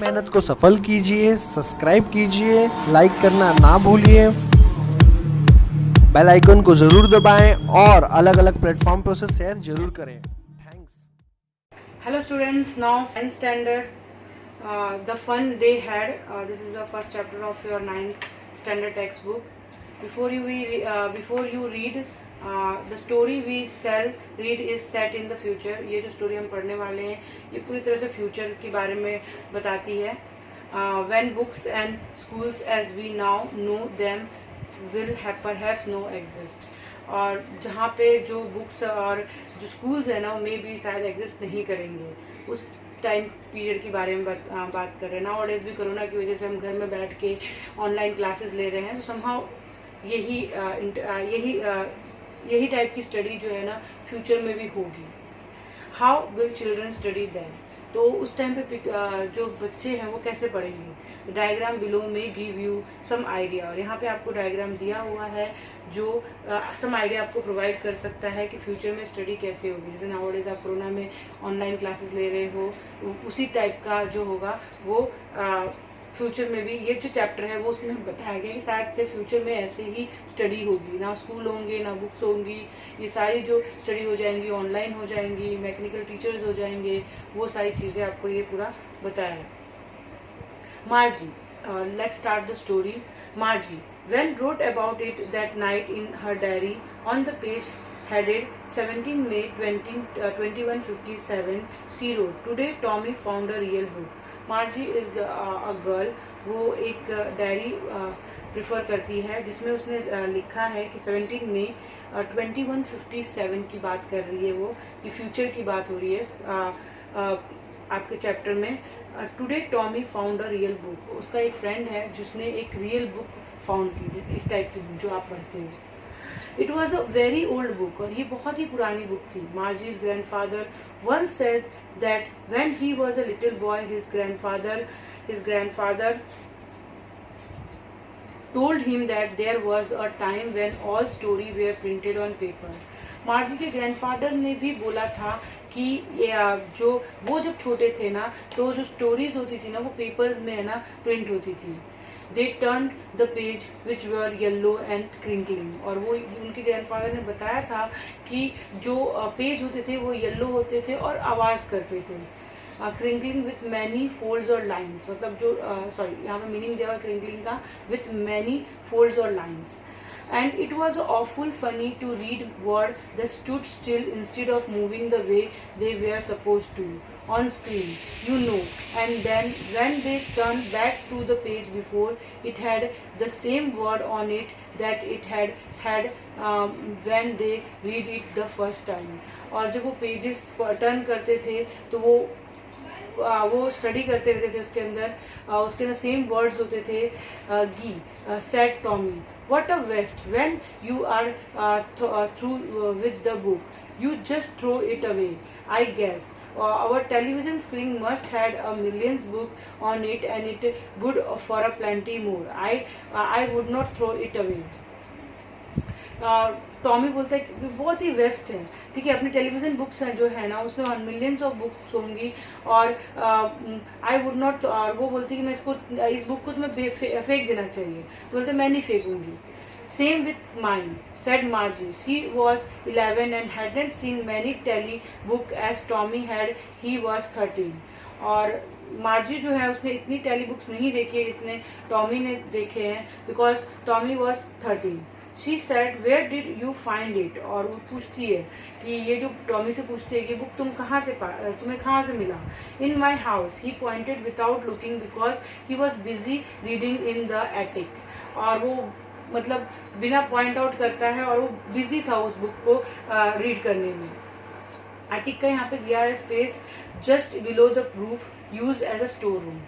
मेहनत को सफल कीजिए, सब्सक्राइब कीजिए, लाइक करना ना भूलिए, बेल आइकन को ज़रूर दबाएं और अलग अलग प्लेटफॉर्म पे उसे शेयर जरूर करें। Thanks. Hello students, now 9th standard, the fun they had. This is the first chapter of your 9th standard textbook. Before you read, the story we shall read is set in the future. ये जो story हम पढ़ने वाले हैं ये पूरी तरह से future के बारे में बताती है. When books and schools as we now know them will perhaps no exist. और जहाँ पे जो बुक्स और जो स्कूल्स है ना मे भी शायद एग्जिस्ट नहीं करेंगे, उस टाइम पीरियड के बारे में बात कर रहे हैं. नाउ डेज भी कोरोना की वजह से हम घर में बैठ के ऑनलाइन क्लासेस ले रहे हैं, तो समहाउ यही टाइप की स्टडी जो है ना फ्यूचर में भी होगी. How will children study then, तो उस टाइम पे जो बच्चे हैं वो कैसे पढ़ेंगे. डायग्राम बिलो में गिव यू सम आइडिया, और यहाँ पे आपको डायग्राम दिया हुआ है जो सम आइडिया आपको प्रोवाइड कर सकता है कि फ्यूचर में स्टडी कैसे होगी. जैसे नाउअडेज आप कोरोना में ऑनलाइन क्लासेस ले रहे हो, उसी टाइप का जो होगा वो फ्यूचर में भी ये जो चैप्टर है वो उसमें बताया गया कि शायद से फ्यूचर में ऐसे ही स्टडी होगी. ना स्कूल होंगे ना बुक्स होंगी, ये सारी जो स्टडी हो जाएंगी ऑनलाइन हो जाएंगी, मैकेनिकल टीचर्स हो जाएंगे, वो सारी चीज़ें आपको ये पूरा बताया है. मार्जी, let's start the story. Margie well wrote about it that night in her diary on the page headed 17 May 2157. She wrote, today Tommy found a real book. मार्जी is a girl, वो एक डायरी प्रिफर करती है जिसमें उसने लिखा है कि 17 में 2157 की बात कर रही है, वो ये फ्यूचर की बात हो रही है आपके चैप्टर में. Today Tommy found a real book, उसका एक फ्रेंड है जिसने एक रियल बुक फाउंड की, इस टाइप की बुक जो आप पढ़ते हो. It was a very old book, और ये बहुत ही पुरानी बुक थी. मार्जीज grandfather once said that when he was a little boy his grandfather told him that there was a time when all story were printed on paper. मार्जी के grandfather ने भी बोला था कि जो वो जब छोटे थे ना तो जो स्टोरीज होती थी ना वो पेपर्स में है ना प्रिंट होती थी. They turned the page which were yellow and crinkling, और वो उनके ग्रैंडफादर ने बताया था कि जो पेज होते थे वो येलो होते थे और आवाज़ करते थे. क्रिंकलिंग विथ मैनी फोल्ड्स और लाइन्स, मतलब जो सॉरी यहाँ पे मीनिंग दिया हुआ क्रिंकलिंग का, विथ मैनी फोल्ड्स और lines. And it was awful funny to read word that stood still instead of moving the way they were supposed to on screen, you know. And then when they turned back to the page before, it had the same word on it that it had when they read it the first time. और जब वो pages turn करते थे तो वो study करते रहते थे, उसके अंदर सेम वर्ड्स होते थे. Gee said Tommy, what a waste when you are through with the book, you just throw it away. I guess our television screen must had a millions book on it and it good for a plenty more. I would not throw it away. Tommy बोलता है कि बहुत ही waste है, ठीक है, अपनी television books हैं जो है ना उसमें मिलियंस ऑफ बुक्स होंगी और आई वुड नॉट, और वो बोलती है कि मैं इस बुक को तुम्हें फेंक देना चाहिए, तो बोलते मैं नहीं फेंकूंगी. Same with mine said Margie. She was 11 and hadn't seen many tele book as Tommy had. He was 13. और मार्जी जो है उसने इतनी टेली बुक्स नहीं देखी है जितने टॉमी ने देखे हैं, because Tommy was 13. She said where did you find it, और वो पूछती है कि ये जो टॉमी से पूछती है कि बुक तुम्हें कहाँ से मिला. In my house, he pointed without looking because he was busy reading in the attic. और वो मतलब बिना पॉइंट आउट करता है और वो बिजी था उस बुक को रीड करने में. एटिक का यहाँ पे दिया है space just below the roof use as a store room.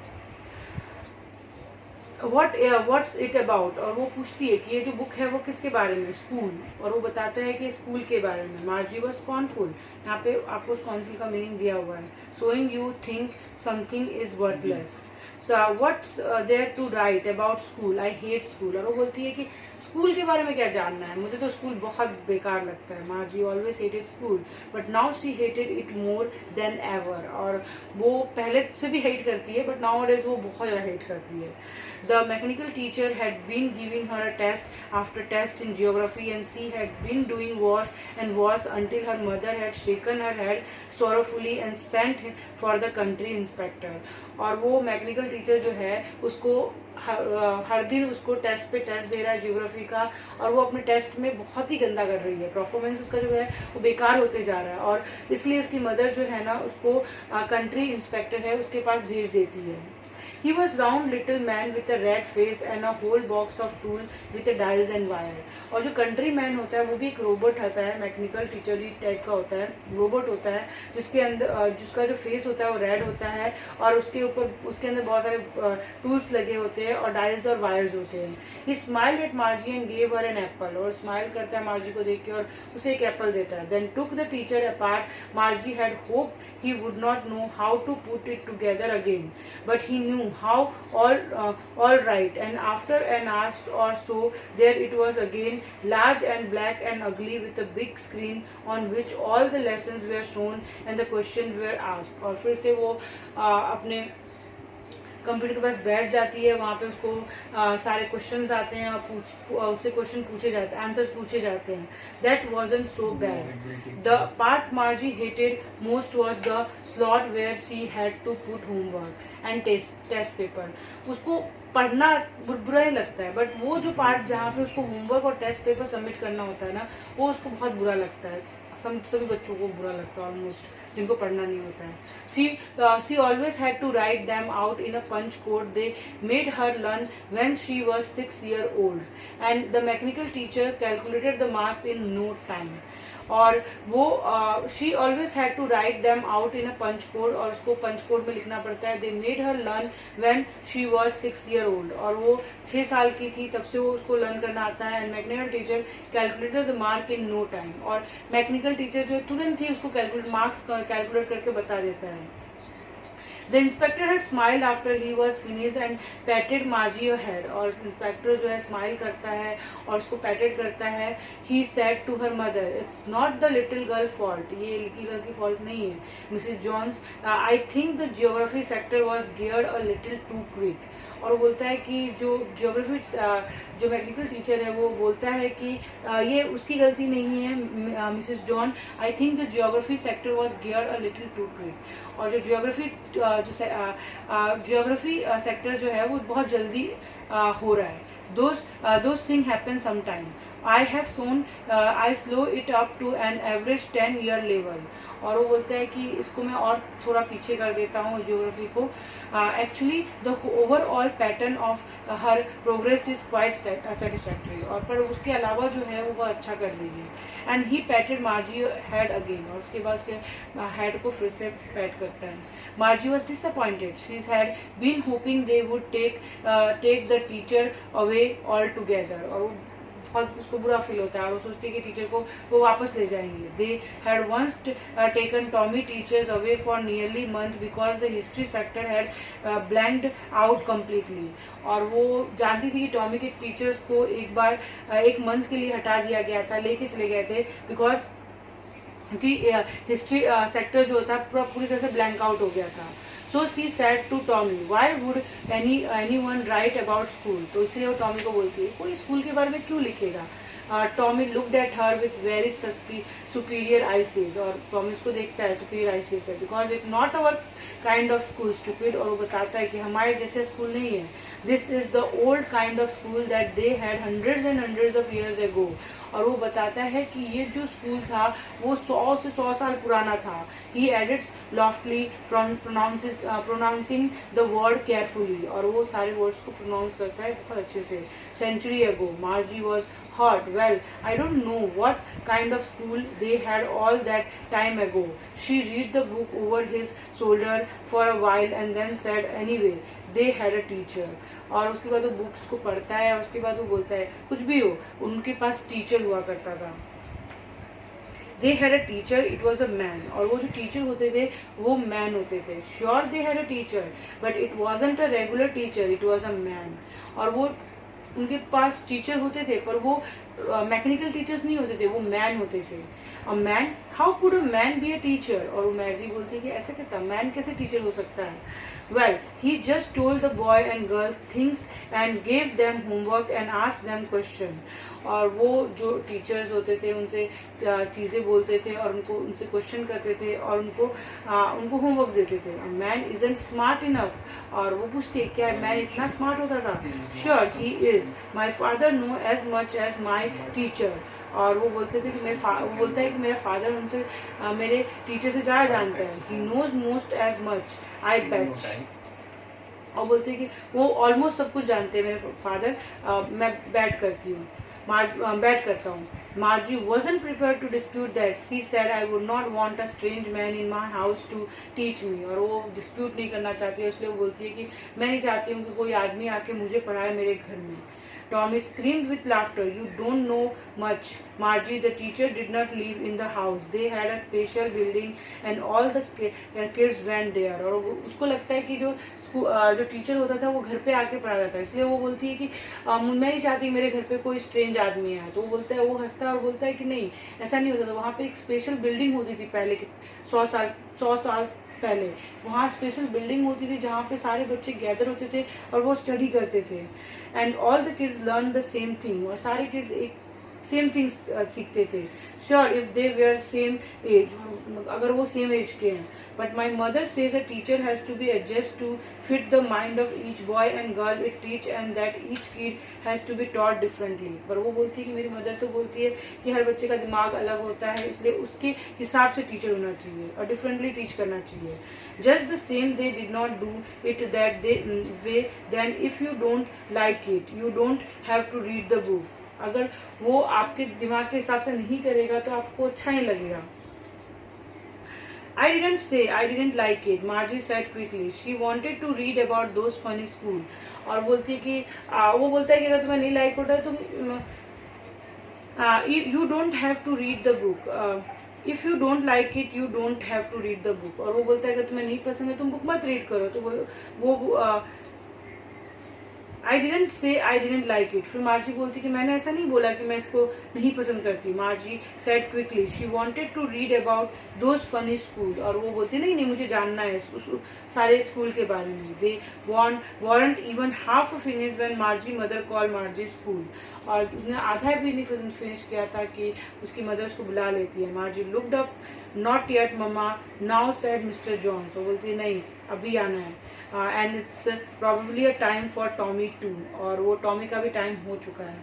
What's it about, और वो पूछती है कि ये जो बुक है वो किसके बारे में, स्कूल, और वो बताता है कि स्कूल के बारे में. मार्जी वॉज स्कॉर्नफुल, यहाँ पे आपको स्कॉर्नफुल का मीनिंग दिया हुआ है. Sowing you think something is worthless, So what's there to write about school? I hate school. और वो बोलती है कि स्कूल के बारे में क्या जानना है, मुझे तो स्कूल बहुत बेकार लगता है. मार्जी always hated school but now she hated it more than ever. और वो पहले से भी हेट करती है बट नाउ डेज वो बहुत ज़्यादा हेट करती है. The mechanical teacher had been giving her a test after test in geography and she had been doing wash and wash until her mother had shaken her head sorrowfully and sent for the country inspector. और वो mechanical teacher जो है उसको हर दिन उसको test पे test दे रहा है ज्योग्राफी का, और वो अपने टेस्ट में बहुत ही गंदा कर रही है. परफॉर्मेंस उसका जो है वो बेकार होते जा रहा है और इसलिए उसकी मदर जो है ना उसको कंट्री इंस्पेक्टर है उसके पास भेज देती है. He was round little man with a red face and a whole box of tool with a dials and wire. और जो कंट्री मैन होता है वो भी एक रोबोट होता है, मैकेनिकल टीचर ही टाइप का होता है, रोबोट होता है जिसके अंदर जिसका जो फेस होता है वो रेड होता है और उसके ऊपर उसके अंदर बहुत सारे टूल्स लगे होते हैं और डायल्स और वायर्स होते हैं. He smiled at Margie and gave her an apple. और स्माइल करता है मार्जी को देख के और उसे एक एप्पल देता है. Then took the teacher apart. Margie had hoped he would not know how to put it together again, but he knew how. All right, and after an hour or so there it was again, large and black and ugly with a big screen on which all the lessons were shown and the questions were asked. और फिर से वो अपने computer के पास बैठ जाती है, वहाँ पे उसको सारे क्वेश्चंस आते हैं और उससे क्वेश्चन पूछे जाते हैं, आंसर्स पूछे जाते हैं. That wasn't so bad. The part Margie hated most was the slot where she had to put homework and test paper. उसको पढ़ना बुरा ही लगता है बट वो जो पार्ट जहाँ पे उसको होमवर्क और टेस्ट पेपर सबमिट करना होता है ना वो उसको बहुत बुरा लगता है. सभी बच्चों को बुरा लगता है ऑलमोस्ट जिनको पढ़ना नहीं होता है. She always had to write them out in a punch code they made her learn when she was 6 years old, and the mechanical teacher calculated the marks in no time. और वो she always had to write them out in a punch code और उसको punch code में लिखना पड़ता है. They made her learn when she was 6 years old. और वो 6 साल की थी तब से वो उसको लर्न करना आता है. And mechanical teacher calculated the mark in no time. और मैकेनिकल टीचर जो तुरंत ही उसको मार्क्स कैलकुलेट करके बता देता है. The inspector had smiled after he was finished and patted Margie her head. और इंस्पेक्टर जो है स्माइल करता है और उसको पैटेड करता है. He said to her mother, "It's not the little girl fault." ये लिटिल गर्ल की फॉल्ट नहीं है. Mrs. Jones, I think the geography sector was geared a little too quick. और वो बोलता है कि जो ज्योग्राफी जो मैकेनिकल टीचर है वो बोलता है कि ये उसकी गलती नहीं है Mrs John. I think the geography sector was geared a little too quick. और जो ज्योग्राफी सेक्टर जो है वो बहुत जल्दी हो रहा है. those things happen sometime. I have shown I slow it up to an average 10-year level. और वो बोलता है कि इसको मैं और थोड़ा पीछे कर देता हूँ ज्योग्राफी को. Actually the overall pattern of her progress is quite satisfactory. और पर उसके अलावा जो है वो बहुत अच्छा कर रही है. And he पैटेड मार्जी head again. और उसके बाद उसके हेड को फिर से पैट करता है. Margie was disappointed. She had been hoping they would take the teacher away all together. और बहुत उसको बुरा फील होता है और वो सोचती है कि टीचर को वो वापस ले जाएंगे. They had once taken Tommy teacher's away for nearly month because the history sector had blanked out completely. और वो जानती थी कि टॉमी के टीचर्स को एक बार 1 month के लिए हटा दिया गया था, लेके चले गए थे बिकॉज क्योंकि हिस्ट्री सेक्टर जो था पूरी तरह से ब्लैंक आउट हो गया था. So she said to Tommy, why would anyone write about school? तो इसलिए वो टॉमी को बोलती है कोई स्कूल के बारे में क्यों लिखेगा. Tommy looked at her with very superior eyes. और टॉमी उसको देखता है superior eyes से because it's not our kind of school stupid. और वो बताता है कि हमारे जैसे स्कूल नहीं है. This is the old kind of school that they had hundreds and hundreds of years ago. और वो बताता है कि ये जो स्कूल था वो 100 से 100 साल पुराना था. He added loftily, pronouncing the word carefully. और वो सारे वर्ड्स को प्रोनाउंस करता है बहुत अच्छे से. Century ago, Margie was hurt. Well, I don't know what kind of school they had all that time ago. She read the book over his shoulder for a while and then said, anyway, they had a teacher. और उसके बाद वो books को पढ़ता है और उसके बाद वो बोलता है कुछ भी हो उनके पास टीचर हुआ करता था. They had a teacher, it was a man. और वो जो टीचर होते थे वो मैन होते थे। Sure they had a teacher but it wasn't a regular teacher, it was a man. और वो उनके पास टीचर होते थे पर वो मैकेनिकल टीचर्स नहीं होते थे, वो मैन होते थे। A man, how could a man be a teacher? और वो मैर्जी बोलती है कि ऐसा कैसा, मैन कैसे टीचर हो सकता है? Well, he just told the boy and girls things and gave them homework and asked them question. और वो जो टीचर्स होते थे उनसे चीज़ें बोलते थे और उनसे क्वेश्चन करते थे और उनको होमवर्क देते थे। Man isn't smart enough. और वो पूछती है क्या मैन इतना स्मार्ट होता था? Sure he is, my father know as much as my teacher. और वो बोलते थे कि वो बोलता है कि मेरा फादर उनसे मेरे टीचर से ज़्यादा जानता है। He knows most as much, I bet. और बोलते हैं कि वो ऑलमोस्ट सब कुछ जानते हैं मेरे फादर, मैं बैट करती हूँ, बैट करता हूँ। Margie wasn't prepared to dispute that. She said, I would not want a strange man in my house to teach me. और वो dispute नहीं करना चाहती है, इसलिए वो बोलती है कि मैं नहीं चाहती हूँ कि कोई आदमी आके मुझे पढ़ाए मेरे घर में। Tommy screamed with laughter. You don't know much, Margie. The teacher did not live in the house. They had a special building and all the kids went there. और उसको लगता है कि जो टीचर होता था वो घर पे आके पढ़ाता था, इसलिए वो बोलती है कि मैं नहीं चाहती मेरे घर पे कोई स्ट्रेंज आदमी है। तो वो बोलता है, वो हंसता है और बोलता है कि नहीं, ऐसा नहीं होता था। वहाँ पे एक स्पेशल बिल्डिंग होती थी पहले के 100 साल पहले। वहाँ स्पेशल बिल्डिंग होती थी जहाँ पे सारे बच्चे गैदर होते थे और वो स्टडी करते थे। And all the kids learn the same thing. और सारे किड्स एक सेम थिंग्स सीखते थे। Sure if they were same age, अगर वो सेम एज के हैं। But my mother says a teacher has to be adjust to fit the mind of each boy and girl it teach and that each kid has to be taught differently. पर वो बोलती है कि मेरी mother तो बोलती है कि हर बच्चे का दिमाग अलग होता है, इसलिए उसके हिसाब से टीचर होना चाहिए और डिफरेंटली टीच करना चाहिए। Just the same they did not do it that they way, then if you don't like it you don't have to read the book. अगर वो आपके दिमाग के हिसाब से नहीं करेगा तो आपको अच्छा नहीं लगेगा। I didn't say I didn't like it, Margie said quickly. She wanted to read about those funny school. और बोलती है कि वो बोलता है कि अगर तुम्हें नहीं लाइक होता है तुम you don't have to read the book. If you don't like it, you don't have to read the book. और वो बोलता है अगर तुम्हें नहीं पसंद है तुम बुक मत रीड करो। तो वो I didn't say I didn't like it. फिर मार्जी बोलती कि मैंने ऐसा नहीं बोला कि मैं इसको नहीं पसंद करती। मार्जी said quickly. She wanted to read about those funny school. और वो बोलती नहीं मुझे जानना है सारे स्कूल के बारे में। They weren't even half finished when Margie mother called Margie school. और उसने आधा भी नहीं फिनिश किया था कि उसकी मदर उसको बुला लेती है। मार्जी looked up. Not yet mama, now said Mr. Jones. वो बोलती है नहीं अभी आना है। And it's probably a time for Tommy too. और वो टॉमी का भी टाइम हो चुका है।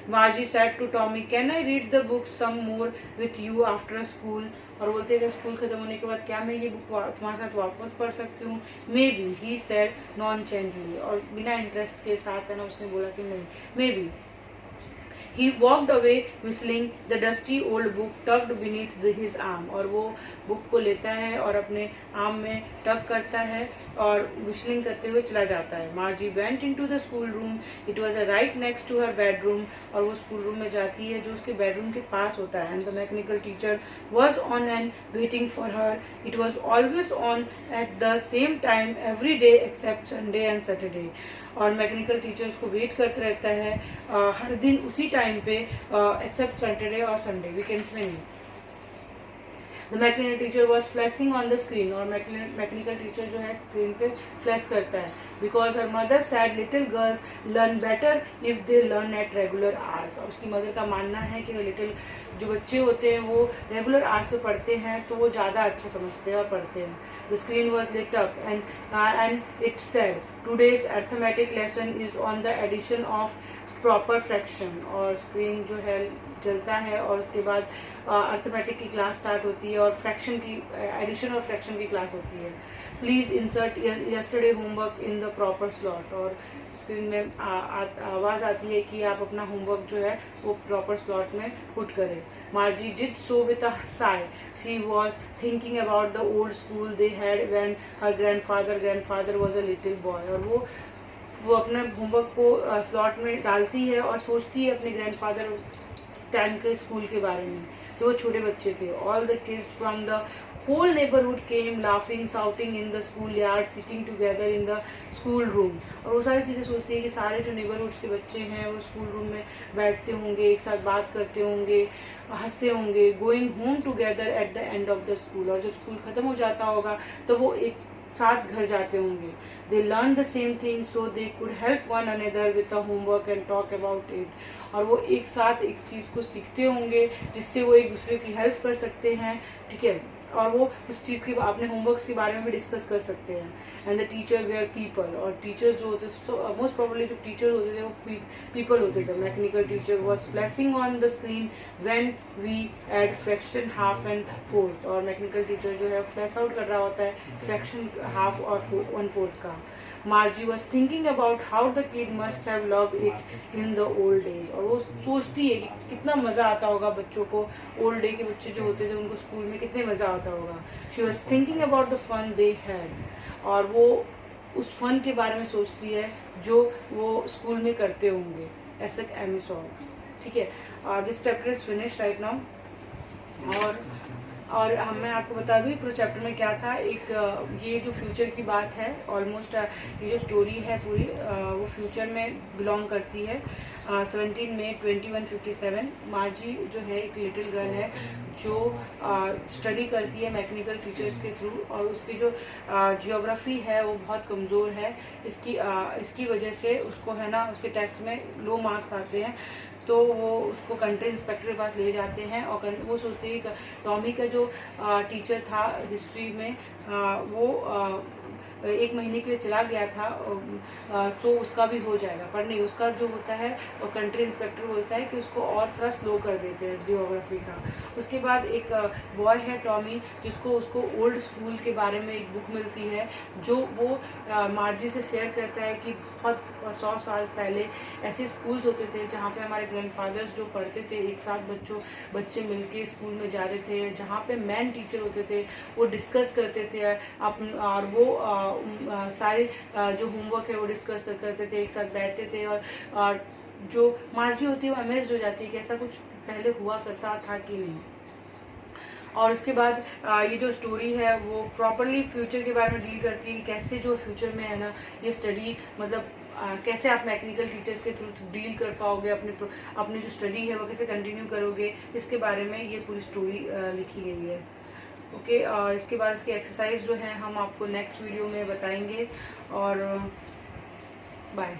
Margie said to Tommy, can I read the book some more with you after school. और बोलते हैं स्कूल खत्म होने के बाद क्या मैं ये बुक तुम्हारे साथ वापस पढ़ सकती हूँ? May be, he said non gently. और बिना इंटरेस्ट के साथ है ना उसने बोला कि नहीं, may be. He walked away whistling, the dusty old book tucked beneath his arm. और वो बुक को लेता है और अपने आर्म में टक करता है और whistling करते हुए चला जाता है। Margie went into the school room. It was right next to her bedroom. और वो स्कूल रूम में जाती है जो उसके बेडरूम के पास होता है। And the mechanical teacher was on and waiting for her. It was always on at the same time every day except Sunday and Saturday. और मैकेनिकल टीचर उसको वेट करते रहता है हर दिन उसी टाइम पे एक्सेप्ट सैटरडे और संडे, वीकेंड्स में नहीं। The mechanical teacher was flashing on the screen. और मैकेनिकल टीचर जो है स्क्रीन पे फ्लैश करता है। Because her mother sad little girls learn better if they learn at regular hours. और उसकी मदर का मानना है कि लिटिल जो बच्चे होते हैं वो रेगुलर आवर्स पे पढ़ते हैं तो वो ज़्यादा अच्छा समझते हैं और पढ़ते हैं। The screen was lit up and it said today's arithmetic lesson is on the addition of proper fraction. और स्क्रीन जो है जलता है और उसके बाद अर्थमेटिक की क्लास स्टार्ट होती है और फ्रैक्शन की एडिशन और फ्रैक्शन की क्लास होती है। Please insert yesterday homework in the proper slot. और स्क्रीन में आवाज़ आती है कि आप अपना होमवर्क जो है वो प्रॉपर स्लॉट में पुट करें। मार्जी did so with a Sai. She was thinking about the old school they had when her grandfather was a little boy. और वो अपने होमवर्क को स्लॉट में डालती है और सोचती है अपने ग्रैंडफादर टाइम के स्कूल के बारे में, जो वो छोटे बच्चे थे. All the kids from the whole neighborhood came laughing, shouting in the school yard, sitting together in the school room. और वो सारी चीज़ें सोचती है कि सारे जो नेबरहुड के बच्चे हैं वो स्कूल रूम में बैठते होंगे, एक साथ बात करते होंगे, हंसते होंगे. Going home together at the end of the school. और जब स्कूल ख़त्म हो जाता होगा तो वो एक साथ घर जाते होंगे. They learn the same thing so they could help one another with the homework and talk about it. और वो एक साथ एक चीज़ को सीखते होंगे जिससे वो एक दूसरे की हेल्प कर सकते हैं. ठीक है, और वो उस चीज़ की अपने होमवर्क्स के बारे में भी डिस्कस कर सकते हैं. And the teacher were people. और टीचर्स जो होते थे, तो मोस्ट प्रोबेबली जो टीचर होते थे वो पीपल होते थे. Mechanical teacher was flashing on the screen when we add fraction half and fourth. और मैकेनिकल टीचर जो है फ्लैश आउट कर रहा होता है फ्रैक्शन हाफ और 1/4 का. मार्जी was thinking about how the kid must have loved it in the old days. और वो सोचती है कि कितना मज़ा आता होगा बच्चों को, ओल्ड डे के बच्चे जो होते थे उनको स्कूल में कितने मज़ा आता होगा. She was thinking about the fun they had. और वो उस फन के बारे में सोचती है जो वो स्कूल में करते होंगे. एसेक एमिसॉल. ठीक है, this chapter is finish right now. और मैं आपको बता दूँ पूरे चैप्टर में क्या था. एक ये जो फ्यूचर की बात है, ऑलमोस्ट ये जो स्टोरी है पूरी वो फ्यूचर में बिलोंग करती है. 17 मई 2157 मार्जी जो है एक लिटिल गर्ल है जो स्टडी करती है मैकेनिकल टीचर्स के थ्रू. और उसकी जो जियोग्राफी है वो बहुत कमज़ोर है. इसकी वजह से उसको है ना उसके टेस्ट में लो मार्क्स आते हैं. तो वो उसको कंट्री इंस्पेक्टर के पास ले जाते हैं और वो सोचते हैं कि टॉमी का जो टीचर था हिस्ट्री में वो 1 महीने के लिए चला गया था, तो उसका भी हो जाएगा. पर नहीं, उसका जो होता है वो कंट्री इंस्पेक्टर बोलता है कि उसको और थोड़ा स्लो कर देते हैं जियोग्राफी का. उसके बाद एक बॉय है टॉमी जिसको उसको ओल्ड स्कूल के बारे में एक बुक मिलती है जो वो मार्जी से शेयर करता है कि बहुत 100 साल पहले ऐसे स्कूल्स होते थे जहाँ पे हमारे ग्रैंडफादर्स जो पढ़ते थे एक साथ बच्चे मिलके स्कूल में जाते थे, जहाँ पे मैन टीचर होते थे वो डिस्कस करते थे और वो सारे जो होमवर्क है वो डिस्कस करते थे, एक साथ बैठते थे. और जो मार्जी होती है वो अमेज्ड हो जाती है कि ऐसा कुछ पहले हुआ करता था कि नहीं. और उसके बाद ये जो स्टोरी है वो प्रॉपरली फ्यूचर के बारे में डील करती है कि कैसे जो फ्यूचर में है ना ये स्टडी मतलब कैसे आप मैकेनिकल टीचर्स के थ्रू डील कर पाओगे, अपनी जो स्टडी है वो कैसे कंटिन्यू करोगे, इसके बारे में ये पूरी स्टोरी लिखी गई है. ओके, और इसके बाद इसकी एक्सरसाइज जो है हम आपको नेक्स्ट वीडियो में बताएंगे. और बाय.